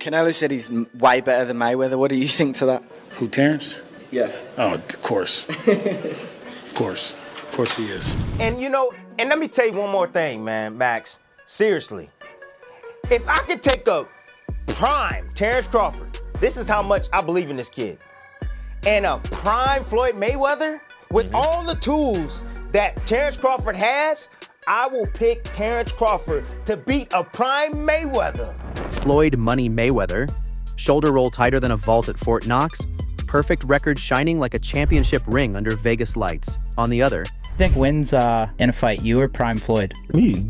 Canelo said he's way better than Mayweather. What do you think to that? Who, Terence? Yeah. Oh, of course. Of course. Of course he is. And and let me tell you one more thing, man, Max. Seriously. If I could take a prime Terence Crawford, this is how much I believe in this kid, and a prime Floyd Mayweather, with all the tools that Terence Crawford has, I will pick Terence Crawford to beat a prime Mayweather. Floyd Money Mayweather, shoulder roll tighter than a vault at Fort Knox, perfect record shining like a championship ring under Vegas lights. On the other, I think wins in a fight, you or prime Floyd? Me?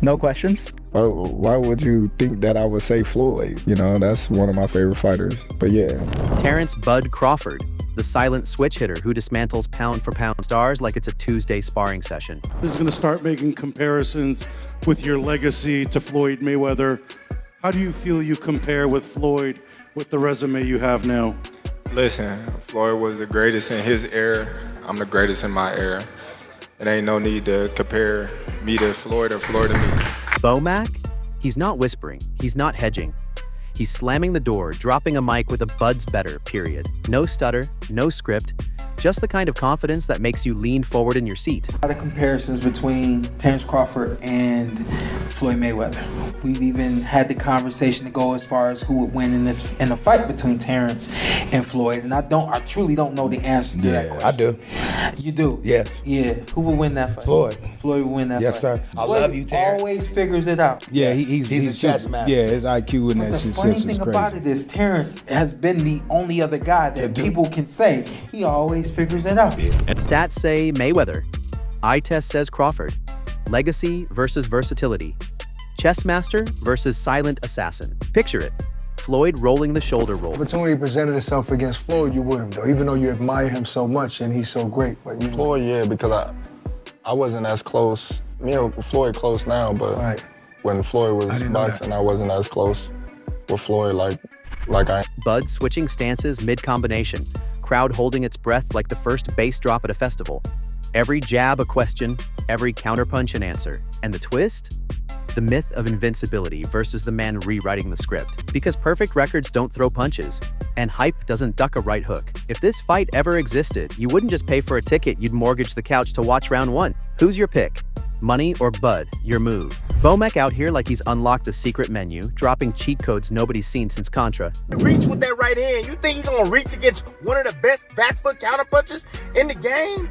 No questions? Why would you think that I would say Floyd? That's one of my favorite fighters. But yeah. Terence Bud Crawford, the silent switch hitter who dismantles pound-for-pound stars like it's a Tuesday sparring session. This is going to start making comparisons with your legacy to Floyd Mayweather. How do you feel you compare with Floyd with the resume you have now? Listen, Floyd was the greatest in his era. I'm the greatest in my era. It ain't no need to compare me to Floyd or Floyd to me. BoMac? He's not whispering. He's not hedging. He's slamming the door, dropping a mic with a Bud's better, period. No stutter, no script, just the kind of confidence that makes you lean forward in your seat. The comparisons between Terence Crawford and Floyd Mayweather. We've even had the conversation to go as far as who would win in a fight between Terence and Floyd. And I truly don't know the answer to that question. I do. You do? Yes. Yeah. Who would win that fight? Floyd. Floyd would win that yes, fight. Yes, sir. I love you, Terence. Always figures it out. Yeah, he's a chess master. Yeah, his IQ in that shit is crazy. The funny thing about it is Terence has been the only other guy that people can say he always figures it out. And stats say Mayweather. Eye test says Crawford. Legacy versus versatility. Chess master versus silent assassin. Picture it. Floyd rolling the shoulder roll. Opportunity presented itself against Floyd, you wouldn't though, even though you admire him so much and he's so great. But Floyd, yeah, because I wasn't as close. Me and Floyd close now, but when Floyd was boxing, I wasn't as close with Floyd like I am. Bud switching stances mid-combination. Crowd holding its breath like the first bass drop at a festival. Every jab a question, every counterpunch an answer. And the twist? The myth of invincibility versus the man rewriting the script. Because perfect records don't throw punches, and hype doesn't duck a right hook. If this fight ever existed, you wouldn't just pay for a ticket, you'd mortgage the couch to watch round one. Who's your pick? Money or Bud, your move. BoMac out here like he's unlocked a secret menu, dropping cheat codes nobody's seen since Contra. Reach with that right hand. You think he's gonna reach against one of the best back foot counterpunchers in the game?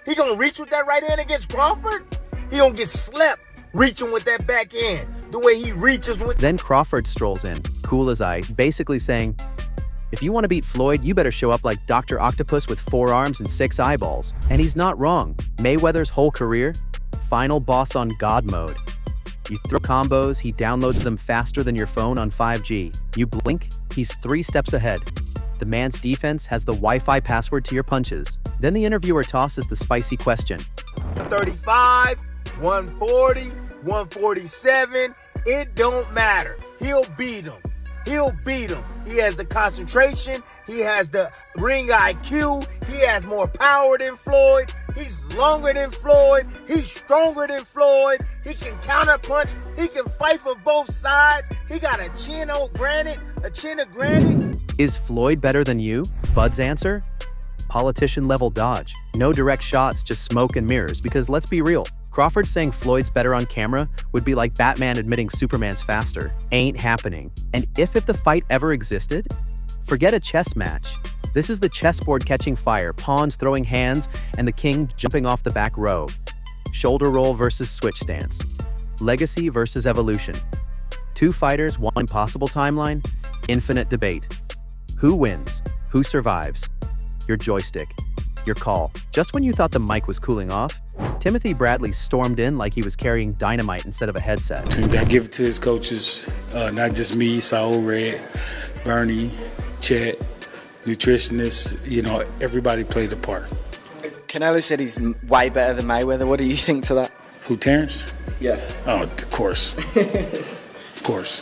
He gonna reach with that right hand against Crawford? He gonna get slept reaching with that back hand, the way he reaches with. Then Crawford strolls in, cool as ice, basically saying, if you want to beat Floyd, you better show up like Dr. Octopus with 4 arms and 6 eyeballs. And he's not wrong. Mayweather's whole career, final boss on God mode. You throw combos, he downloads them faster than your phone on 5G. You blink, he's 3 steps ahead. The man's defense has the Wi-Fi password to your punches. Then the interviewer tosses the spicy question. 35, 140, 147, it don't matter. He'll beat him. He'll beat him. He has the concentration. He has the ring IQ. He has more power than Floyd. He's longer than Floyd. He's stronger than Floyd. He can counterpunch. He can fight for both sides. He got a chin of granite. Is Floyd better than you? Bud's answer? Politician-level dodge. No direct shots, just smoke and mirrors, because let's be real. Crawford saying Floyd's better on camera would be like Batman admitting Superman's faster. Ain't happening. And if the fight ever existed, forget a chess match. This is the chessboard catching fire, pawns throwing hands, and the king jumping off the back row. Shoulder roll versus switch stance. Legacy versus evolution. 2 fighters, 1 impossible timeline, infinite debate. Who wins? Who survives? Your joystick. Your call. Just when you thought the mic was cooling off, Timothy Bradley stormed in like he was carrying dynamite instead of a headset. I give it to his coaches, not just me, Saul Red, Bernie, Chet, nutritionists, everybody played a part. Canelo said he's way better than Mayweather. What do you think to that? Who, Terence? Yeah. Oh, of course. Of course.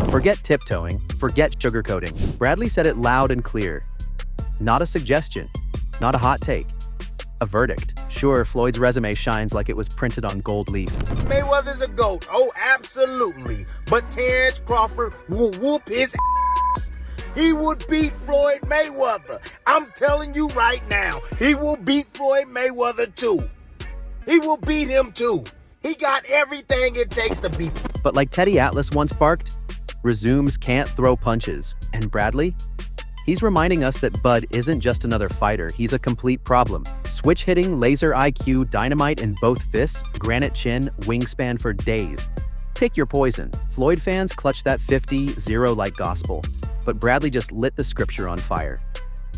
Forget tiptoeing, forget sugarcoating. Bradley said it loud and clear. Not a suggestion, not a hot take, a verdict. Sure, Floyd's resume shines like it was printed on gold leaf. Mayweather's a GOAT. Oh, absolutely. But Terence Crawford will whoop his ass. He would beat Floyd Mayweather. I'm telling you right now, he will beat Floyd Mayweather too. He will beat him too. He got everything it takes to beat. But like Teddy Atlas once barked, resumes can't throw punches. And Bradley? He's reminding us that Bud isn't just another fighter, he's a complete problem. Switch hitting, laser IQ, dynamite in both fists, granite chin, wingspan for days. Pick your poison. Floyd fans clutch that 50-0 like gospel. But Bradley just lit the scripture on fire.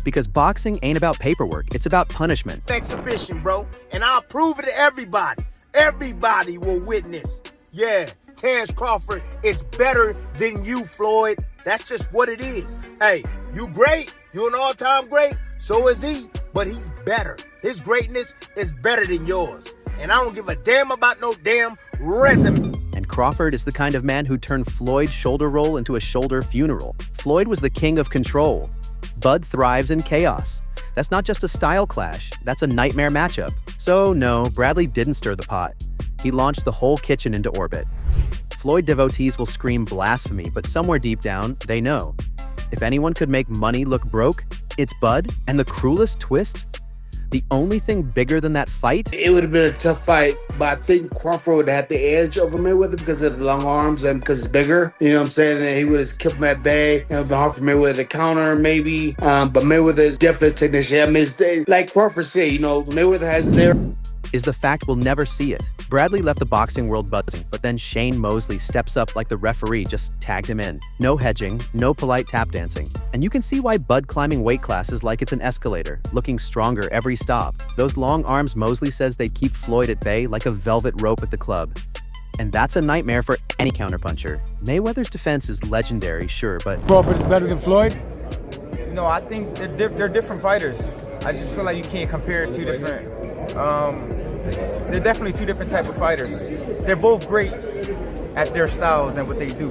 Because boxing ain't about paperwork, it's about punishment. Exhibition, bro. And I'll prove it to everybody. Everybody will witness. Yeah, Terence Crawford is better than you, Floyd. That's just what it is. Hey, you great. You're an all-time great. So is he. But he's better. His greatness is better than yours. And I don't give a damn about no damn resume. And Crawford is the kind of man who turned Floyd's shoulder roll into a shoulder funeral. Floyd was the king of control. Bud thrives in chaos. That's not just a style clash, that's a nightmare matchup. So no, Bradley didn't stir the pot. He launched the whole kitchen into orbit. Floyd devotees will scream blasphemy, but somewhere deep down, they know. If anyone could make money look broke, it's Bud. And the cruelest twist? The only thing bigger than that fight? It would have been a tough fight, but I think Crawford would have had the edge over Mayweather because of the long arms and because it's bigger. You know what I'm saying? And he would have kept him at bay. It would have been hard for Mayweather to counter, maybe. But Mayweather is definitely a technician. I mean, like Crawford said, you know, Mayweather has their... Is the fact we'll never see it. Bradley left the boxing world buzzing, but then Shane Mosley steps up like the referee just tagged him in. No hedging, no polite tap dancing. And you can see why Bud climbing weight classes like it's an escalator, looking stronger every stop. Those long arms Mosley says they keep Floyd at bay like a velvet rope at the club. And that's a nightmare for any counterpuncher. Mayweather's defense is legendary, sure, but... Crawford is better than Floyd? No, I think they're different fighters. I just feel like you can't compare two different... they're definitely two different types of fighters. They're both great at their styles and what they do.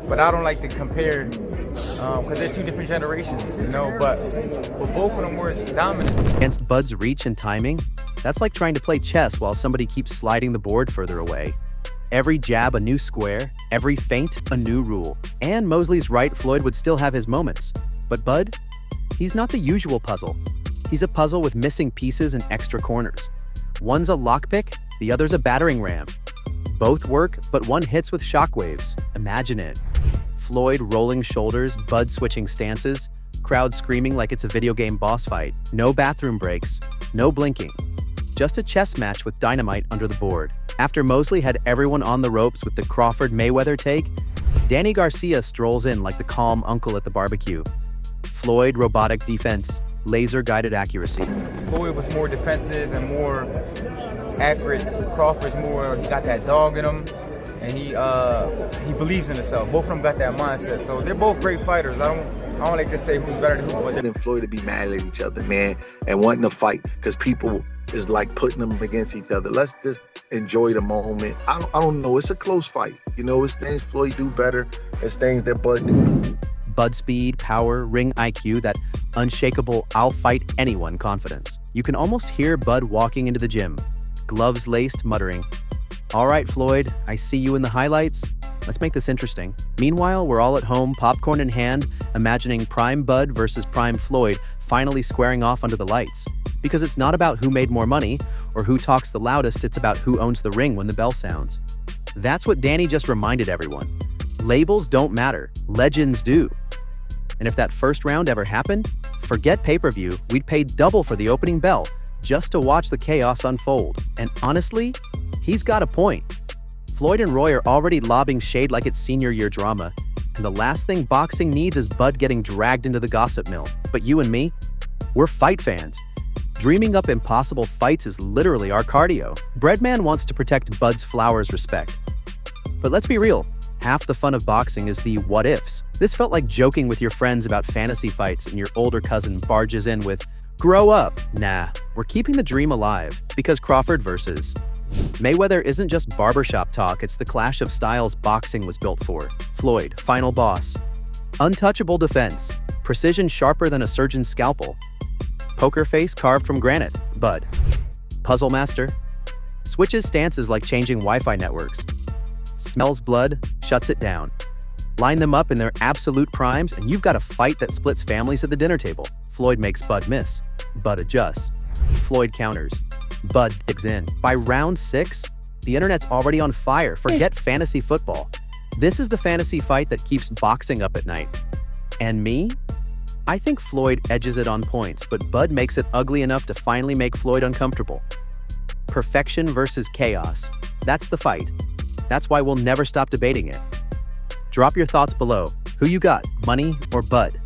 But I don't like to compare because they're two different generations, you know, but both of them were dominant. Against Bud's reach and timing, that's like trying to play chess while somebody keeps sliding the board further away. Every jab a new square, every feint a new rule. And Mosley's right, Floyd would still have his moments. But Bud, he's not the usual puzzle. He's a puzzle with missing pieces and extra corners. One's a lockpick, the other's a battering ram. Both work, but one hits with shockwaves. Imagine it. Floyd rolling shoulders, Bud switching stances, crowd screaming like it's a video game boss fight. No bathroom breaks, no blinking. Just a chess match with dynamite under the board. After Mosley had everyone on the ropes with the Crawford-Mayweather take, Danny Garcia strolls in like the calm uncle at the barbecue. Floyd, robotic defense, laser-guided accuracy. Floyd was more defensive and more accurate. Crawford's more, he got that dog in him, and he believes in himself. Both of them got that mindset, so they're both great fighters. I don't like to say who's better than who. But and Floyd to be mad at each other, man, and wanting to fight because people is like putting them against each other. Let's just enjoy the moment. I don't know. It's a close fight. You know, it's things Floyd do better. It's things that Bud do. Bud speed, power, ring IQ, that unshakable I'll fight anyone confidence. You can almost hear Bud walking into the gym, gloves laced, muttering, "All right, Floyd, I see you in the highlights. Let's make this interesting." Meanwhile, we're all at home, popcorn in hand, imagining Prime Bud versus Prime Floyd finally squaring off under the lights. Because it's not about who made more money or who talks the loudest, it's about who owns the ring when the bell sounds. That's what Danny just reminded everyone. Labels don't matter, legends do. And if that first round ever happened, forget pay-per-view, we'd pay double for the opening bell just to watch the chaos unfold. And honestly, he's got a point. Floyd and Roy are already lobbing shade like it's senior year drama, and the last thing boxing needs is Bud getting dragged into the gossip mill. But you and me, we're fight fans. Dreaming up impossible fights is literally our cardio. Breadman wants to protect Bud's Flowers' respect. But let's be real, half the fun of boxing is the what-ifs. This felt like joking with your friends about fantasy fights and your older cousin barges in with, "Grow up." Nah, we're keeping the dream alive, because Crawford versus Mayweather isn't just barbershop talk, it's the clash of styles boxing was built for. Floyd, final boss. Untouchable defense, precision sharper than a surgeon's scalpel. Poker face carved from granite, Bud. puzzle master? Switches stances like changing Wi-Fi networks. Smells blood, shuts it down. Line them up in their absolute primes, and you've got a fight that splits families at the dinner table. Floyd makes Bud miss. Bud adjusts. Floyd counters. Bud digs in. By round 6, the internet's already on fire. Forget fantasy football. This is the fantasy fight that keeps boxing up at night. And me? I think Floyd edges it on points, but Bud makes it ugly enough to finally make Floyd uncomfortable. Perfection versus chaos. That's the fight. That's why we'll never stop debating it. Drop your thoughts below. Who you got, Money or Bud?